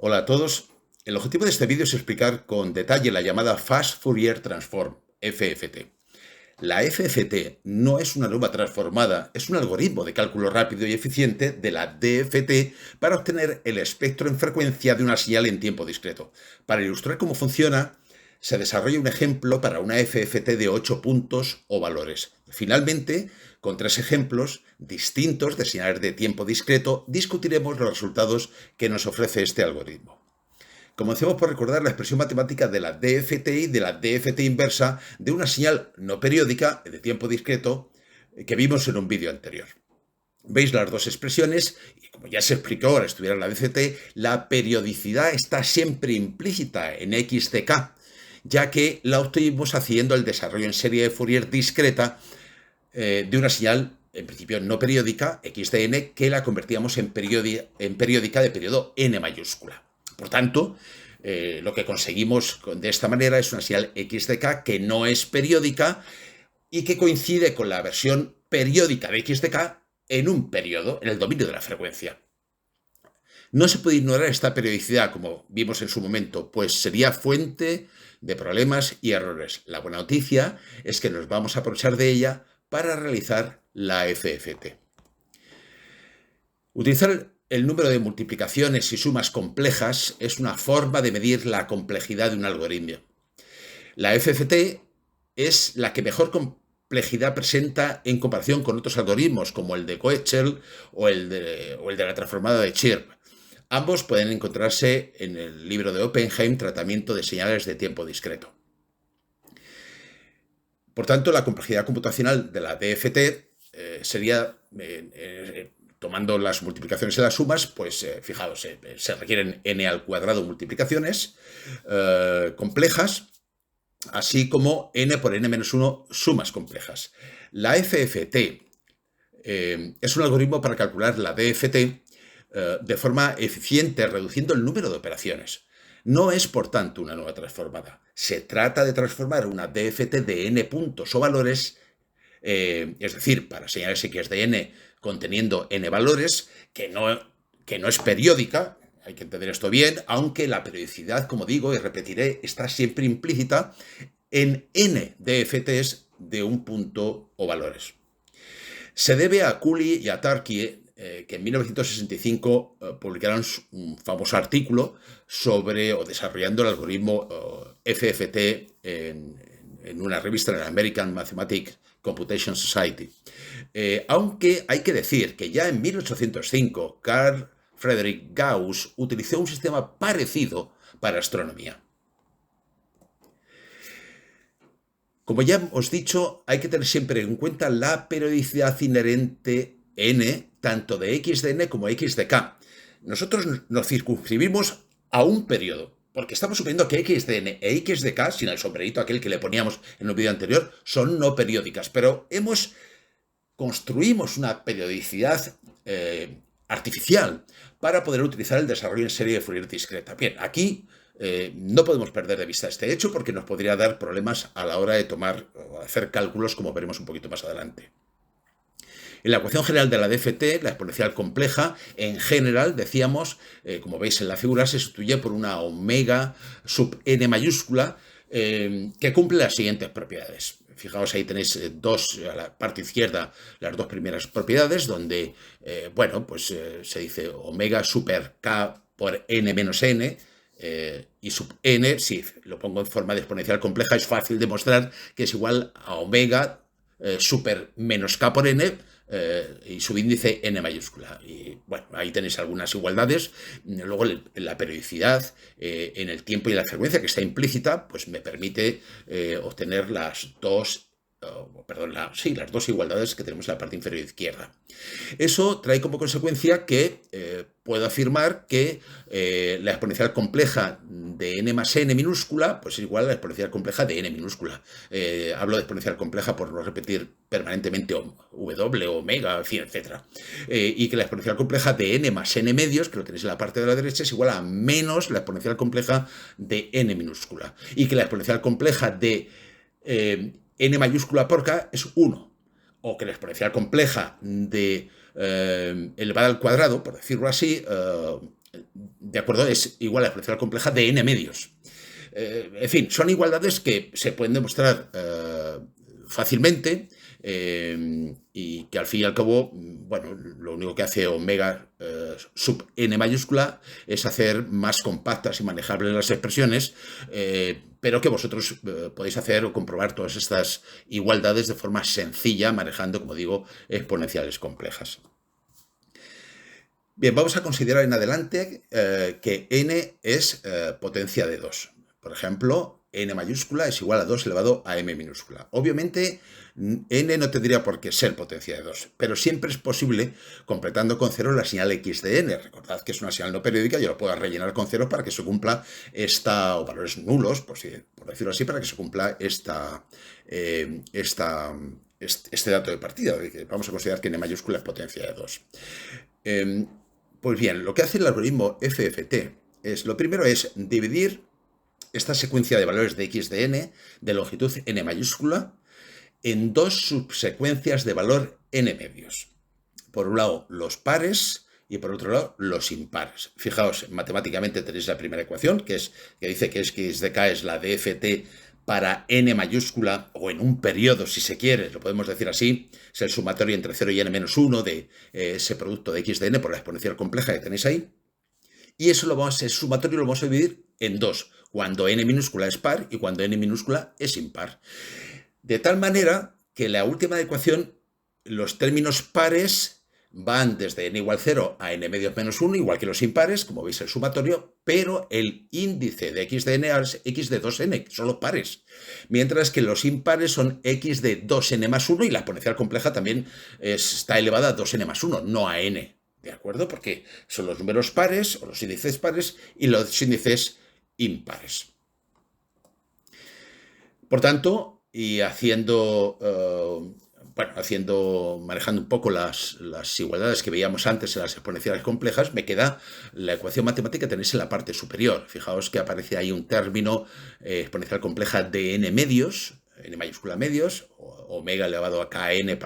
Hola a todos. El objetivo de este vídeo es explicar con detalle la llamada Fast Fourier Transform, FFT. La FFT no es una norma transformada, es un algoritmo de cálculo rápido y eficiente de la DFT para obtener el espectro en frecuencia de una señal en tiempo discreto. Para ilustrar cómo funciona, se desarrolla un ejemplo para una FFT de 8 puntos o valores. Finalmente, con 3 ejemplos distintos de señales de tiempo discreto, discutiremos los resultados que nos ofrece este algoritmo. Comencemos por recordar la expresión matemática de la DFT y de la DFT inversa de una señal no periódica de tiempo discreto que vimos en un vídeo anterior. Veis las dos expresiones y como ya se explicó al estudiar la DFT, la periodicidad está siempre implícita en x de k, ya que la obtuvimos haciendo el desarrollo en serie de Fourier discreta de una señal en principio no periódica, x de n, que la convertíamos en periódica de periodo n mayúscula. Por tanto, lo que conseguimos de esta manera es una señal x de k que no es periódica y que coincide con la versión periódica de x de k en un periodo, en el dominio de la frecuencia. No se puede ignorar esta periodicidad, como vimos en su momento, pues sería fuente de problemas y errores. La buena noticia es que nos vamos a aprovechar de ella para realizar la FFT. Utilizar el número de multiplicaciones y sumas complejas es una forma de medir la complejidad de un algoritmo. La FFT es la que mejor complejidad presenta en comparación con otros algoritmos como el de Koechel o el de la transformada de Chirp. Ambos pueden encontrarse en el libro de Oppenheim, Tratamiento de señales de tiempo discreto. Por tanto, la complejidad computacional de la DFT sería, tomando las multiplicaciones y las sumas, pues fijaos, se requieren n al cuadrado multiplicaciones complejas, así como n por n menos 1 sumas complejas. La FFT es un algoritmo para calcular la DFT de forma eficiente, reduciendo el número de operaciones. No es, por tanto, una nueva transformada. Se trata de transformar una DFT de n puntos o valores, es decir, para señales x de n conteniendo n valores, que no es periódica, hay que entender esto bien, aunque la periodicidad, como digo y repetiré, está siempre implícita en n DFTs de un punto o valores. Se debe a Cooley y a Tarky, que en 1965 publicaron un famoso artículo sobre o desarrollando el algoritmo FFT en una revista, en la American Mathematics Computation Society. Aunque hay que decir que ya en 1805 Carl Friedrich Gauss utilizó un sistema parecido para astronomía. Como ya hemos dicho, hay que tener siempre en cuenta la periodicidad inherente n, tanto de x de n como x de k. Nosotros nos circunscribimos a un periodo, porque estamos suponiendo que x de n e x de k, sin el sombrerito aquel que le poníamos en el vídeo anterior, son no periódicas, pero construimos una periodicidad artificial para poder utilizar el desarrollo en serie de Fourier discreta. Bien, aquí no podemos perder de vista este hecho porque nos podría dar problemas a la hora de tomar o hacer cálculos, como veremos un poquito más adelante. En la ecuación general de la DFT, la exponencial compleja, en general, decíamos, como veis en la figura, se sustituye por una omega sub n mayúscula que cumple las siguientes propiedades. Fijaos, ahí tenéis a la parte izquierda, las dos primeras propiedades, donde, se dice omega super k por n menos n, y sub n, si lo pongo en forma de exponencial compleja, es fácil demostrar que es igual a omega super menos k por n, y subíndice n mayúscula. Y bueno, ahí tenéis algunas igualdades. Luego la periodicidad en el tiempo y la frecuencia, que está implícita, pues me permite obtener las dos igualdades que tenemos en la parte inferior izquierda. Eso trae como consecuencia que puedo afirmar que la exponencial compleja de n más n minúscula pues es igual a la exponencial compleja de n minúscula. Hablo de exponencial compleja por no repetir permanentemente w, omega, en fin, etc. Y que la exponencial compleja de n más n medios, que lo tenéis en la parte de la derecha, es igual a menos la exponencial compleja de n minúscula. Y que la exponencial compleja de n mayúscula por k es 1. O que la exponencial compleja de elevada al cuadrado, por decirlo así, ¿de acuerdo? Es igual a la exponencial compleja de n medios. En fin, son igualdades que se pueden demostrar fácilmente y que al fin y al cabo, bueno, lo único que hace omega sub n mayúscula es hacer más compactas y manejables las expresiones, pero que vosotros podéis hacer o comprobar todas estas igualdades de forma sencilla, manejando, como digo, exponenciales complejas. Bien, vamos a considerar en adelante que n es potencia de 2. Por ejemplo, n mayúscula es igual a 2 elevado a m minúscula. Obviamente, n no tendría por qué ser potencia de 2, pero siempre es posible, completando con cero la señal x de n. Recordad que es una señal no periódica, yo la puedo rellenar con ceros para que se cumpla esta, o valores nulos, por decirlo así, para que se cumpla este dato de partida, de que vamos a considerar que n mayúscula es potencia de 2. Pues bien, lo que hace el algoritmo FFT lo primero es dividir esta secuencia de valores de x de n de longitud n mayúscula en dos subsecuencias de valor n medios. Por un lado, los pares y por otro lado, los impares. Fijaos, matemáticamente tenéis la primera ecuación, que dice que x de k es la DFT para n mayúscula, o en un periodo, si se quiere, lo podemos decir así, es el sumatorio entre 0 y n-1 de ese producto de x de n por la exponencial compleja que tenéis ahí. Y ese sumatorio lo vamos a dividir en dos, cuando n minúscula es par y cuando n minúscula es impar. De tal manera que la última ecuación, los términos pares van desde n igual 0 a n medios menos 1, igual que los impares, como veis el sumatorio, pero el índice de x de n es x de 2n, que son los pares. Mientras que los impares son x de 2n más 1 y la exponencial compleja también está elevada a 2n más 1, no a n. ¿De acuerdo? Porque son los números pares o los índices pares y los índices impares. Por tanto, y manejando un poco las igualdades que veíamos antes en las exponenciales complejas, me queda la ecuación matemática que tenéis en la parte superior. Fijaos que aparece ahí un término exponencial compleja de n medios, n mayúscula medios, omega elevado a kn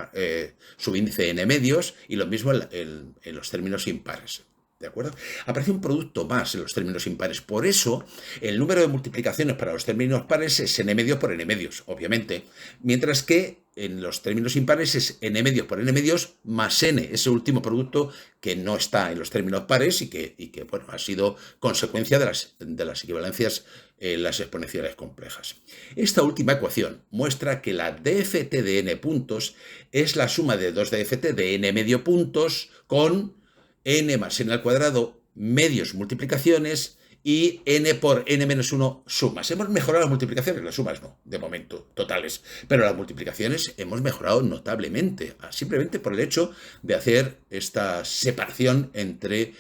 subíndice de n medios, y lo mismo en los términos impares. ¿De acuerdo? Aparece un producto más en los términos impares. Por eso, el número de multiplicaciones para los términos pares es n medios por n medios, obviamente. Mientras que en los términos impares es n medios por n medios más n, ese último producto que no está en los términos pares y que bueno, ha sido consecuencia de las equivalencias en las exponenciales complejas. Esta última ecuación muestra que la DFT de n puntos es la suma de dos DFT de n medio puntos con n más n al cuadrado medios multiplicaciones y n por n menos 1 sumas. Hemos mejorado las multiplicaciones, las sumas no, de momento, totales, pero las multiplicaciones hemos mejorado notablemente, simplemente por el hecho de hacer esta separación entre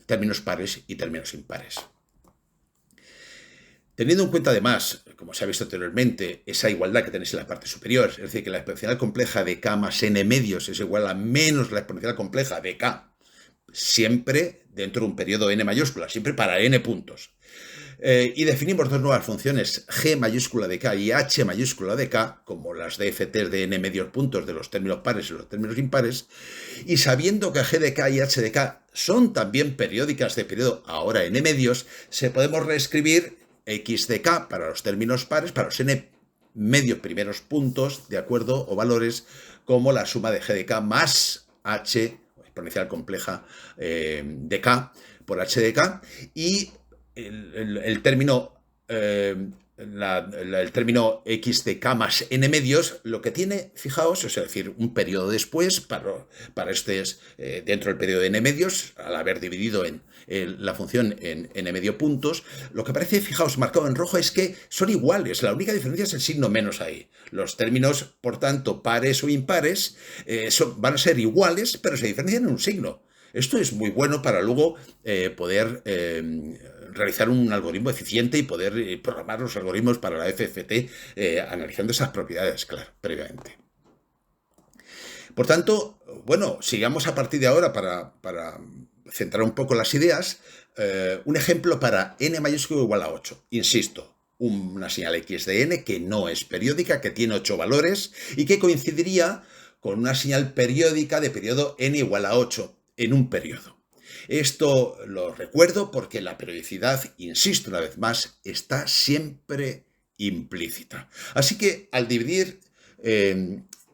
términos pares y términos impares. Teniendo en cuenta además, como se ha visto anteriormente, esa igualdad que tenéis en la parte superior, es decir, que la exponencial compleja de k más n medios es igual a menos la exponencial compleja de k, siempre dentro de un periodo n mayúscula, siempre para n puntos. Y definimos dos nuevas funciones, g mayúscula de k y h mayúscula de k, como las DFTs de n medios puntos de los términos pares y los términos impares, y sabiendo que g de k y h de k son también periódicas de periodo ahora n medios, se podemos reescribir x de k para los términos pares, para los n medios primeros puntos, ¿de acuerdo? O valores, como la suma de g de k más h, exponencial compleja de k por h de k, y el término x de k más n medios, lo que tiene, fijaos, es decir, un periodo después, dentro del periodo de n medios, al haber dividido la función en n medio puntos, lo que aparece, fijaos, marcado en rojo es que son iguales, la única diferencia es el signo menos ahí. Los términos, por tanto, pares o impares, van a ser iguales, pero se diferencian en un signo. Esto es muy bueno para luego poder realizar un algoritmo eficiente y poder programar los algoritmos para la FFT analizando esas propiedades, claro, previamente. Por tanto, bueno, sigamos a partir de ahora para centrar un poco las ideas. Un ejemplo para n mayúsculo igual a 8. Insisto, una señal x de n que no es periódica, que tiene 8 valores y que coincidiría con una señal periódica de periodo n igual a 8 en un periodo. Esto lo recuerdo porque la periodicidad, insisto una vez más, está siempre implícita. Así que al dividir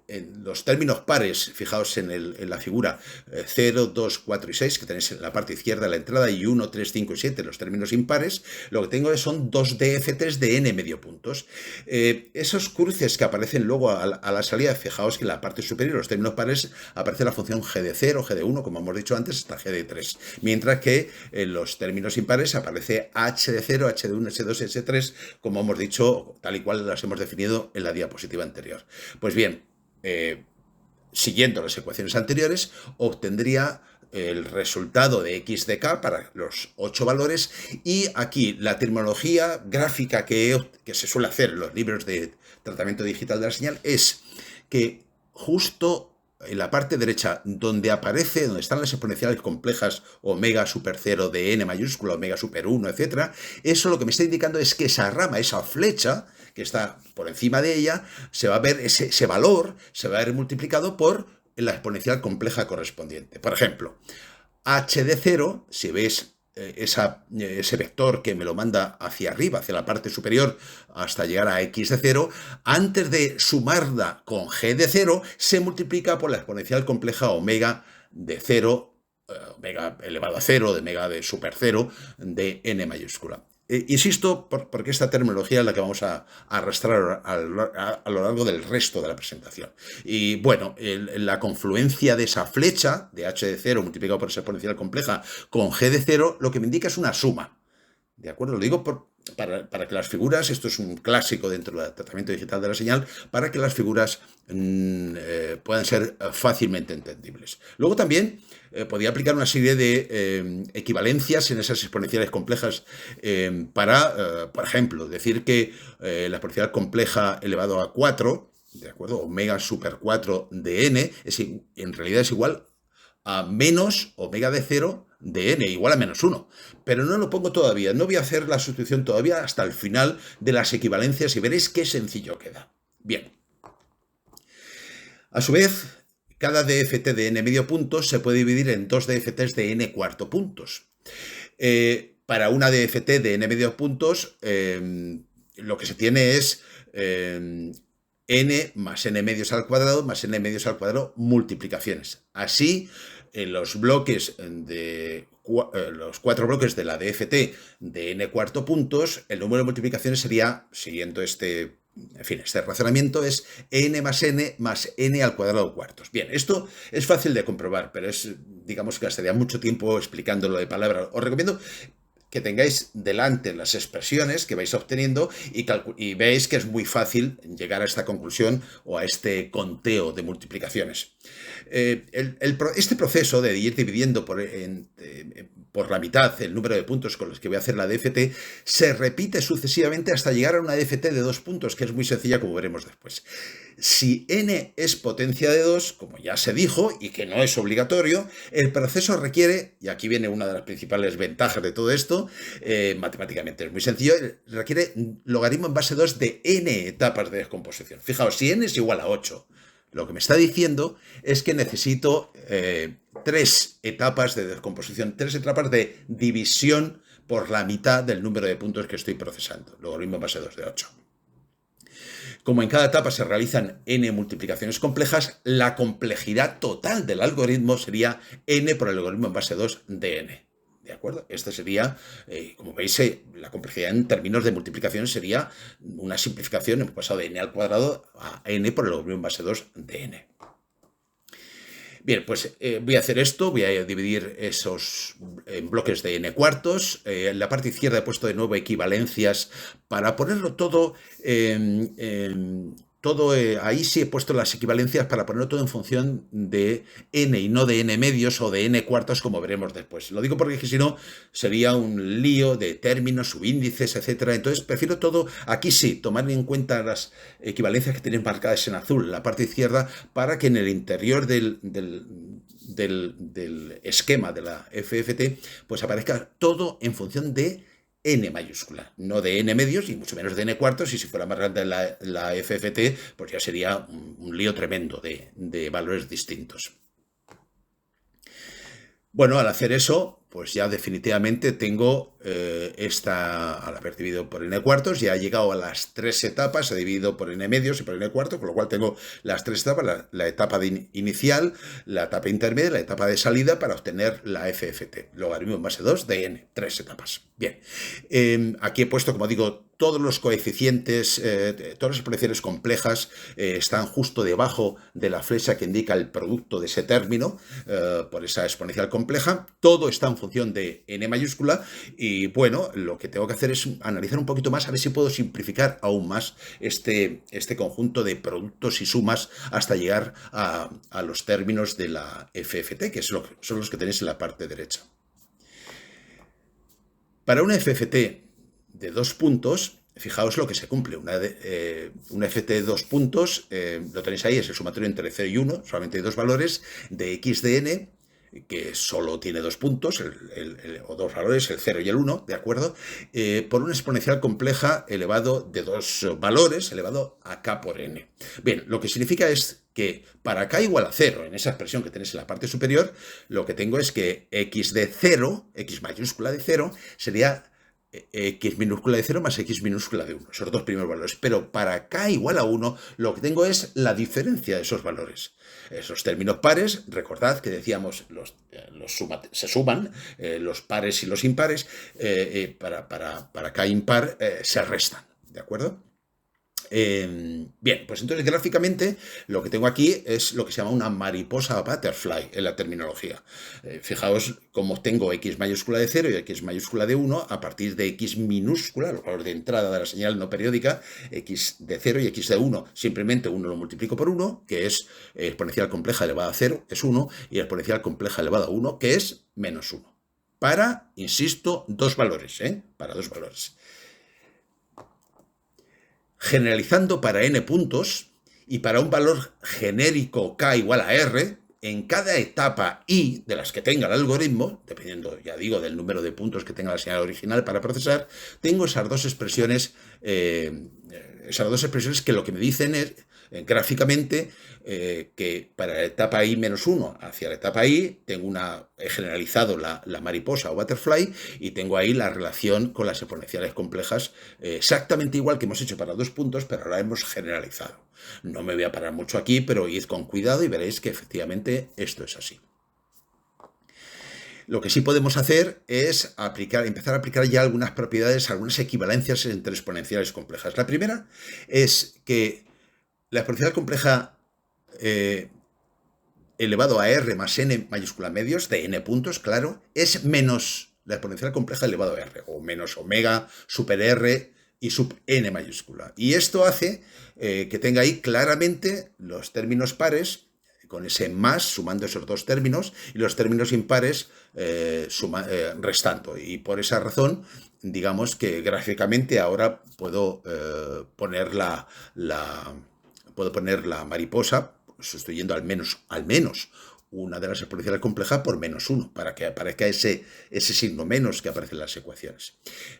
en los términos pares, fijaos en la figura 0, 2, 4 y 6, que tenéis en la parte izquierda de la entrada, y 1, 3, 5 y 7, los términos impares, lo que tengo son dos DFTs de n medio puntos. Esos cruces que aparecen luego a la salida, fijaos que en la parte superior, los términos pares, aparece la función g de 0, g de 1, como hemos dicho antes, hasta g de 3. Mientras que en los términos impares aparece h de 0, h de 1, h de 2, h de 3, como hemos dicho, tal y cual las hemos definido en la diapositiva anterior. Pues bien, siguiendo las ecuaciones anteriores, obtendría el resultado de x de k para los 8 valores, y aquí la terminología gráfica que se suele hacer en los libros de tratamiento digital de la señal es que justo en la parte derecha, donde están las exponenciales complejas, omega super 0 de n mayúscula, omega super 1, etc., eso lo que me está indicando es que esa rama, esa flecha que está por encima de ella, se va a ver ese valor, se va a ver multiplicado por la exponencial compleja correspondiente. Por ejemplo, h de 0, si veis ese vector que me lo manda hacia arriba, hacia la parte superior, hasta llegar a x de 0, antes de sumarla con g de 0, se multiplica por la exponencial compleja omega de 0, omega elevado a 0, de omega de super 0, de n mayúscula. Insisto, porque esta terminología es la que vamos a arrastrar a lo largo del resto de la presentación. Y bueno, la confluencia de esa flecha, de h de 0 multiplicado por esa exponencial compleja, con g de 0, lo que me indica es una suma. ¿De acuerdo? Lo digo para que las figuras, esto es un clásico dentro del tratamiento digital de la señal, para que las figuras puedan ser fácilmente entendibles. Luego también podía aplicar una serie de equivalencias en esas exponenciales complejas para, por ejemplo, decir que la exponencial compleja elevado a 4, ¿de acuerdo? Omega super 4 de n, en realidad es igual a menos omega de 0 de n, igual a menos 1. Pero no lo pongo todavía, no voy a hacer la sustitución todavía hasta el final de las equivalencias y veréis qué sencillo queda. Bien. A su vez, cada DFT de n medio puntos se puede dividir en dos DFTs de n cuarto puntos. Para una DFT de n medio puntos, lo que se tiene es n más n medios al cuadrado más n medios al cuadrado multiplicaciones. Así, en los bloques los 4 bloques de la DFT de n cuarto puntos, el número de multiplicaciones sería, siguiendo este razonamiento, es n más n al cuadrado cuartos. Bien, esto es fácil de comprobar, pero digamos que gastaría mucho tiempo explicándolo de palabra. Os recomiendo que tengáis delante las expresiones que vais obteniendo y veis que es muy fácil llegar a esta conclusión o a este conteo de multiplicaciones. Este proceso de ir dividiendo por la mitad el número de puntos con los que voy a hacer la DFT se repite sucesivamente hasta llegar a una DFT de 2 puntos, que es muy sencilla, como veremos después. Si n es potencia de 2, como ya se dijo, y que no es obligatorio, el proceso requiere, y aquí viene una de las principales ventajas de todo esto, matemáticamente es muy sencillo, requiere logaritmo en base 2 de n etapas de descomposición. Fijaos, si n es igual a 8, lo que me está diciendo es que necesito 3 etapas de descomposición, 3 etapas de división por la mitad del número de puntos que estoy procesando, logaritmo en base 2 de 8. Como en cada etapa se realizan n multiplicaciones complejas, la complejidad total del algoritmo sería n por el logaritmo en base 2 de n. ¿De acuerdo? Esta sería, como veis, la complejidad en términos de multiplicaciones sería una simplificación, hemos pasado de n al cuadrado a n por el logaritmo en base 2 de n. Bien, pues voy a hacer esto, voy a dividir esos bloques de n cuartos. En la parte izquierda he puesto de nuevo equivalencias para ponerlo todo, ahí sí he puesto las equivalencias para ponerlo todo en función de n y no de n medios o de n cuartos, como veremos después. Lo digo porque es que si no sería un lío de términos, subíndices, etc. Entonces prefiero todo, aquí sí, tomar en cuenta las equivalencias que tienen marcadas en azul en la parte izquierda para que en el interior del esquema de la FFT pues aparezca todo en función de n mayúscula, no de n medios y mucho menos de n cuartos, y si fuera más grande la FFT, pues ya sería un lío tremendo de valores distintos. Bueno, al hacer eso, pues ya definitivamente tengo al haber dividido por n cuartos, ya he llegado a las tres etapas, he dividido por n medios y por n cuartos, con lo cual tengo las tres etapas, la etapa inicial, la etapa intermedia y la etapa de salida para obtener la FFT, logaritmo en base 2 de n, tres etapas. Bien, aquí he puesto, como digo, todos los coeficientes, todas las expresiones complejas están justo debajo de la flecha que indica el producto de ese término, por esa exponencial compleja. Todo está en función de n mayúscula y, bueno, lo que tengo que hacer es analizar un poquito más, a ver si puedo simplificar aún más este conjunto de productos y sumas hasta llegar a los términos de la FFT, que son los que tenéis en la parte derecha. Para una FFT de 2 puntos, fijaos lo que se cumple. Una FFT de 2 puntos, lo tenéis ahí, es el sumatorio entre 0 y 1, solamente hay dos valores, de x de n, que solo tiene 2 puntos, o dos valores, el 0 y el 1, ¿de acuerdo? Por una exponencial compleja elevado de dos valores, elevado a k por n. Bien, lo que significa es que para k igual a 0, en esa expresión que tenéis en la parte superior, lo que tengo es que x de 0, x mayúscula de 0, sería x minúscula de 0 más x minúscula de 1, esos dos primeros valores. Pero para k igual a 1, lo que tengo es la diferencia de esos valores. Esos términos pares, recordad que decíamos, se suman, los pares y los impares, para k impar se restan, ¿de acuerdo? Bien, pues entonces gráficamente lo que tengo aquí es lo que se llama una mariposa butterfly en la terminología. Fijaos cómo tengo x mayúscula de 0 y x mayúscula de 1 a partir de x minúscula, los valores de entrada de la señal no periódica, x de 0 y x de 1. Simplemente 1 lo multiplico por 1, que es exponencial compleja elevada a 0, es 1, y exponencial compleja elevada a 1, que es menos 1. Para, insisto, dos valores, para dos valores. Generalizando para n puntos y para un valor genérico k igual a r, en cada etapa i de las que tenga el algoritmo, dependiendo, ya digo, del número de puntos que tenga la señal original para procesar, tengo esas dos expresiones que lo que me dicen es, gráficamente, que para la etapa i menos 1 hacia la etapa i he generalizado la mariposa o butterfly y tengo ahí la relación con las exponenciales complejas exactamente igual que hemos hecho para 2 puntos, pero ahora hemos generalizado. No me voy a parar mucho aquí, pero id con cuidado y veréis que efectivamente esto es así. Lo que sí podemos hacer es empezar a aplicar ya algunas propiedades, algunas equivalencias entre exponenciales complejas. La primera es que la exponencial compleja elevado a r más n mayúscula medios, de n puntos, claro, es menos la exponencial compleja elevado a r, o menos omega super r y sub n mayúscula. Y esto hace que tenga ahí claramente los términos pares, con ese más, sumando esos dos términos, y los términos impares restando. Y por esa razón, digamos que gráficamente ahora puedo poner la mariposa, sustituyendo al menos una de las exponenciales complejas por menos 1, para que aparezca ese signo menos que aparece en las ecuaciones.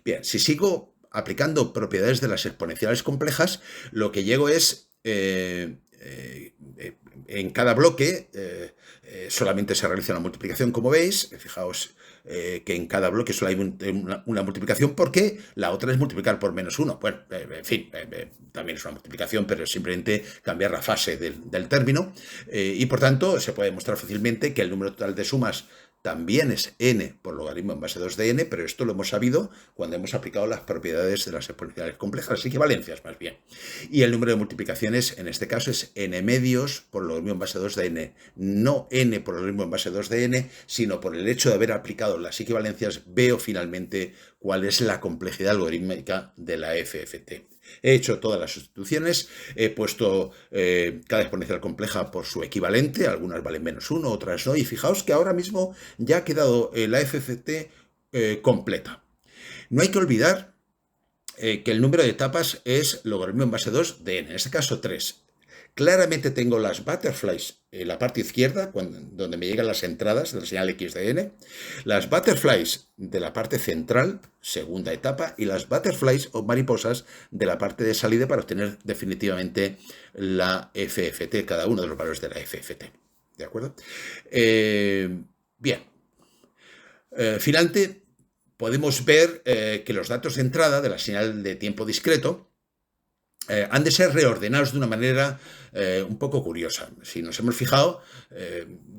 Bien, si sigo aplicando propiedades de las exponenciales complejas, lo que llego es, en cada bloque, solamente se realiza una multiplicación, como veis. Fijaos que en cada bloque solo hay una multiplicación, porque la otra es multiplicar por menos 1. Bueno, en fin, también es una multiplicación, pero es simplemente cambiar la fase del término. Y por tanto, se puede demostrar fácilmente que el número total de sumas también es n por logaritmo en base 2 de n, pero esto lo hemos sabido cuando hemos aplicado las propiedades de las exponenciales complejas, las equivalencias más bien. Y el número de multiplicaciones en este caso es n medios por logaritmo en base 2 de n, no n por logaritmo en base 2 de n, sino por el hecho de haber aplicado las equivalencias veo finalmente cuál es la complejidad algorítmica de la FFT. He hecho todas las sustituciones, he puesto cada exponencial compleja por su equivalente, algunas valen menos 1, otras no, y fijaos que ahora mismo ya ha quedado la FFT completa. No hay que olvidar que el número de etapas es logaritmo en base 2 de n, en este caso 3. Claramente tengo las butterflies en la parte izquierda, donde me llegan las entradas de la señal x de n, las butterflies de la parte central, segunda etapa, y las butterflies o mariposas de la parte de salida para obtener definitivamente la FFT, cada uno de los valores de la FFT. ¿De acuerdo? Bien. Finalmente, podemos ver que los datos de entrada de la señal de tiempo discreto han de ser reordenados de una manera un poco curiosa. Si nos hemos fijado,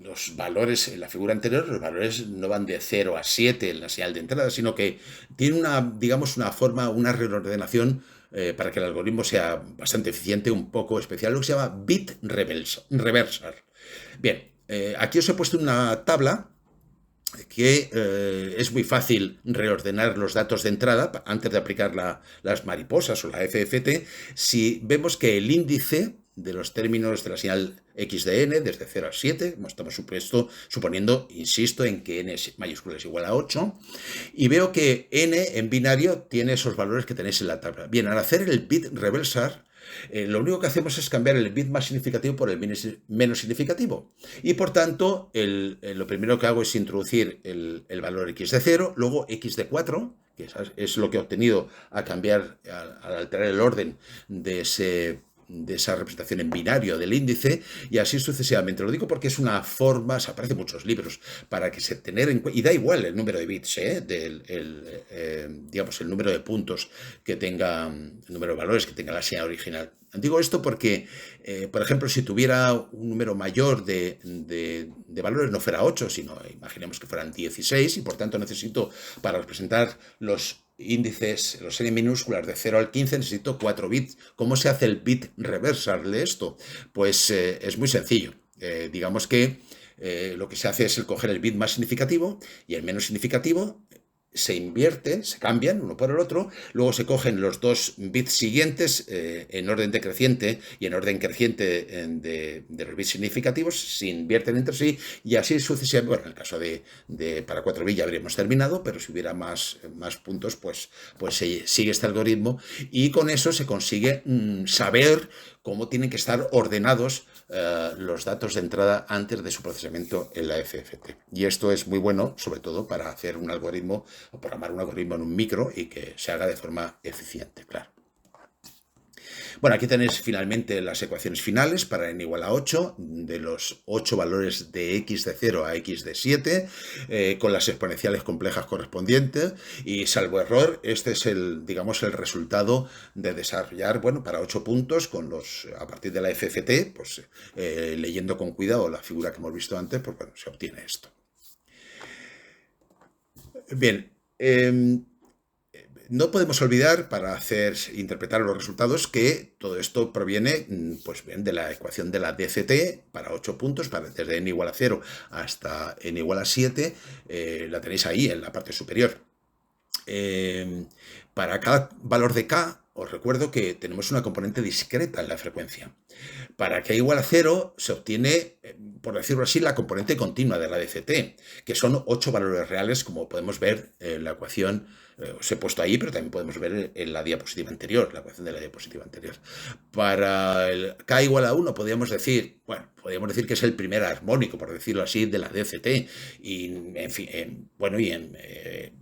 los valores en la figura anterior, los valores no van de 0 a 7 en la señal de entrada, sino que tiene digamos, una forma, una reordenación para que el algoritmo sea bastante eficiente, un poco especial, lo que se llama bit reversal. Bien, aquí os he puesto una tabla que es muy fácil reordenar los datos de entrada antes de aplicar las mariposas o la FFT, si vemos que el índice de los términos de la señal x de n, desde 0 a 7, estamos suponiendo, insisto, en que n mayúscula es igual a 8, y veo que n en binario tiene esos valores que tenéis en la tabla. Bien, al hacer el bit reversar, lo único que hacemos es cambiar el bit más significativo por el menos significativo. Y por tanto, lo primero que hago es introducir el valor x de 0, luego x de 4, que es lo que he obtenido al alterar el orden de esa representación en binario del índice, y así sucesivamente. Lo digo porque es una forma, se aparece en muchos libros, para que se tener en cuenta, y da igual el número de bits, digamos, el número de puntos que tenga, el número de valores que tenga la señal original. Digo esto porque, por ejemplo, si tuviera un número mayor de valores, no fuera 8, sino imaginemos que fueran 16, y por tanto necesito, para representar los índices, los n minúsculas de 0 al 15, necesito 4 bits. ¿Cómo se hace el bit reversal de esto? Pues es muy sencillo. Digamos que lo que se hace es coger el bit más significativo y el menos significativo, se invierten, se cambian uno por el otro, luego se cogen los dos bits siguientes en orden decreciente y en orden creciente de los bits significativos, se invierten entre sí y así sucesivamente. Bueno, en el caso de para 4 bits ya habríamos terminado, pero si hubiera más puntos, pues se sigue este algoritmo y con eso se consigue saber cómo tienen que estar ordenados los datos de entrada antes de su procesamiento en la FFT. Y esto es muy bueno, sobre todo para hacer un algoritmo o programar un algoritmo en un micro y que se haga de forma eficiente, claro. Bueno, aquí tenéis finalmente las ecuaciones finales para n igual a 8, de los 8 valores de x de 0 a x de 7, con las exponenciales complejas correspondientes, y salvo error, este es digamos, el resultado de desarrollar, bueno, para 8 puntos, a partir de la FFT, pues leyendo con cuidado la figura que hemos visto antes, pues bueno, se obtiene esto. Bien, no podemos olvidar, para interpretar los resultados, que todo esto proviene pues bien, de la ecuación de la DCT para 8 puntos, desde n igual a 0 hasta n igual a 7, la tenéis ahí en la parte superior. Para cada valor de k, os recuerdo que tenemos una componente discreta en la frecuencia. Para k igual a 0 se obtiene, por decirlo así, la componente continua de la DCT, que son 8 valores reales, como podemos ver en la ecuación. Os he puesto ahí, pero también podemos ver en la diapositiva anterior, la ecuación de la diapositiva anterior. Para el k igual a 1 podríamos decir que es el primer armónico, por decirlo así, de la DCT, y en fin,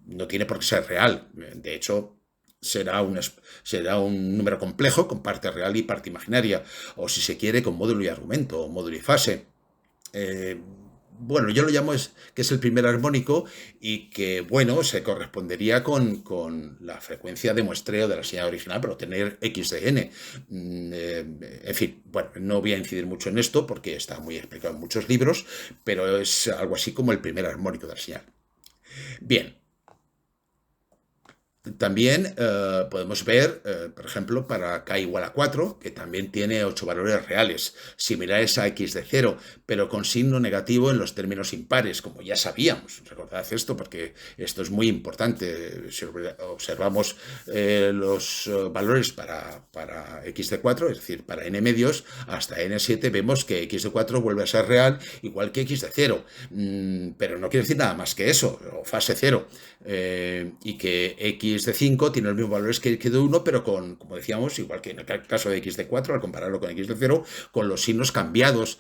no tiene por qué ser real. De hecho, será un número complejo con parte real y parte imaginaria, o si se quiere, con módulo y argumento, o módulo y fase. Bueno, yo lo llamo que es el primer armónico y que, bueno, se correspondería con la frecuencia de muestreo de la señal original para obtener x de n. En fin, bueno, no voy a incidir mucho en esto porque está muy explicado en muchos libros, pero es algo así como el primer armónico de la señal. Bien. También podemos ver, por ejemplo, para k igual a 4, que también tiene 8 valores reales, similares a x de 0, pero con signo negativo en los términos impares, como ya sabíamos. Recordad esto porque esto es muy importante. Si observamos los valores para x de 4, es decir, para n medios, hasta n7 vemos que x de 4 vuelve a ser real, igual que x de 0. Pero no quiere decir nada más que eso, o fase 0. Y que x de 5 tiene los mismos valores que x de 1, pero como decíamos, igual que en el caso de x de 4, al compararlo con x de 0, con los signos cambiados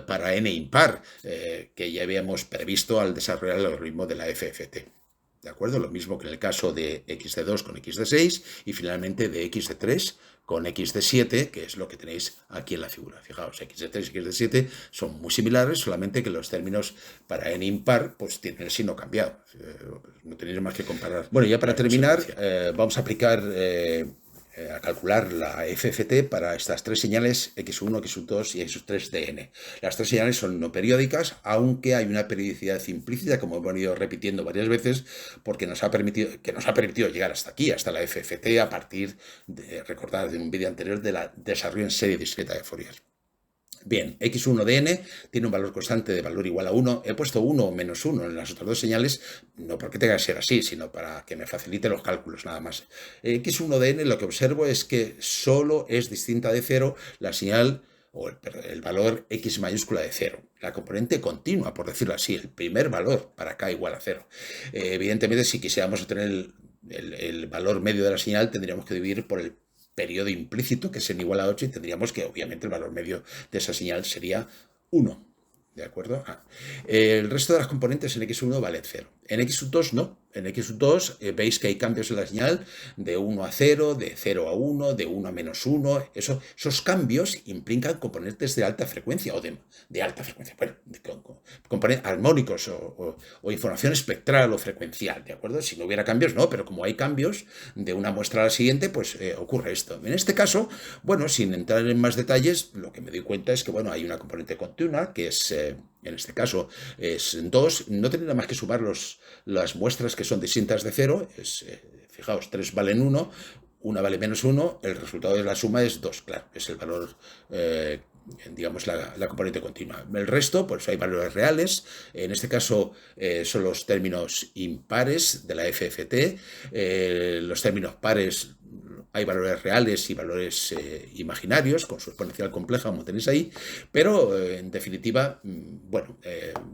para n impar, que ya habíamos previsto al desarrollar el algoritmo de la FFT. ¿de acuerdo? Lo mismo que en el caso de x de 2 con x de 6 y finalmente de x de 3 con x de 7, que es lo que tenéis aquí en la figura. Fijaos, x de 3 y x de 7 son muy similares, solamente que los términos para n impar pues tienen el signo cambiado. No tenéis más que comparar. Bueno, ya para terminar, vamos a aplicar a calcular la FFT para estas tres señales x1, x2 y x3 de n. Las tres señales son no periódicas, aunque hay una periodicidad implícita, como hemos venido repitiendo varias veces, porque nos ha permitido llegar hasta aquí, hasta la FFT, a partir de, recordad de un vídeo anterior, de la desarrollo en serie discreta de Fourier. Bien, x1 de n tiene un valor constante de valor igual a 1. He puesto 1 o menos 1 en las otras dos señales, no porque tenga que ser así, sino para que me facilite los cálculos, nada más. x1 de n lo que observo es que solo es distinta de 0 la señal o el valor x mayúscula de 0. La componente continua, por decirlo así, el primer valor para k igual a 0. Evidentemente, si quisiéramos obtener el valor medio de la señal, tendríamos que dividir por el periodo implícito, que es n igual a 8, y tendríamos que, obviamente, el valor medio de esa señal sería 1. ¿De acuerdo? El resto de las componentes en x1 valen 0. En x2 no. En x2 veis que hay cambios en la señal de 1 a 0, de 0 a 1, de 1 a menos 1. Esos cambios implican componentes de alta frecuencia o de alta frecuencia. Bueno, componentes armónicos o información espectral o frecuencial, ¿de acuerdo? Si no hubiera cambios, no, pero como hay cambios de una muestra a la siguiente, pues ocurre esto. En este caso, bueno, sin entrar en más detalles, lo que me doy cuenta es que, bueno, hay una componente continua que es, en este caso, es 2. No tendrá más que sumar las muestras que son distintas de 0. Fijaos, 3 valen 1, 1 vale menos 1, el resultado de la suma es 2, claro, es el valor, digamos, la componente continua. El resto, pues hay valores reales, en este caso son los términos impares de la FFT, los términos pares hay valores reales y valores imaginarios, con su exponencial compleja, como tenéis ahí, pero en definitiva, bueno,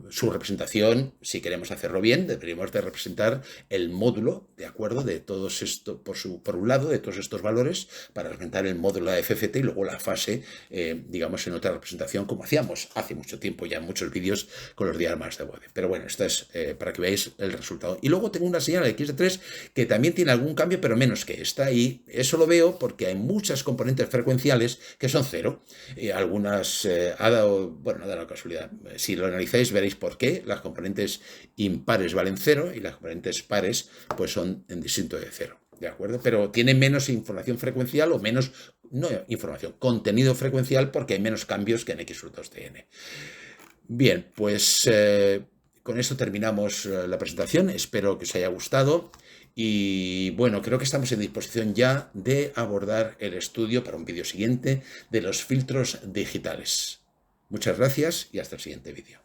su representación, si queremos hacerlo bien, deberíamos de representar el módulo, ¿de acuerdo?, de todos estos, por un lado, de todos estos valores, para representar el módulo de FFT y luego la fase, digamos, en otra representación, como hacíamos hace mucho tiempo ya en muchos vídeos con los diagramas de Bode. Pero bueno, esto es para que veáis el resultado. Y luego tengo una señal x de 3 que también tiene algún cambio, pero menos que esta, y eso lo veo porque hay muchas componentes frecuenciales que son 0. Algunas ha dado, bueno, no ha dado casualidad. Si lo analizáis veréis por qué las componentes impares valen 0 y las componentes pares pues son en distinto de 0. ¿De acuerdo? Pero tiene menos información frecuencial o menos, no información, contenido frecuencial porque hay menos cambios que en x2 de n. Bien, pues con esto terminamos la presentación. Espero que os haya gustado. Y bueno, creo que estamos en disposición ya de abordar el estudio para un vídeo siguiente de los filtros digitales. Muchas gracias y hasta el siguiente vídeo.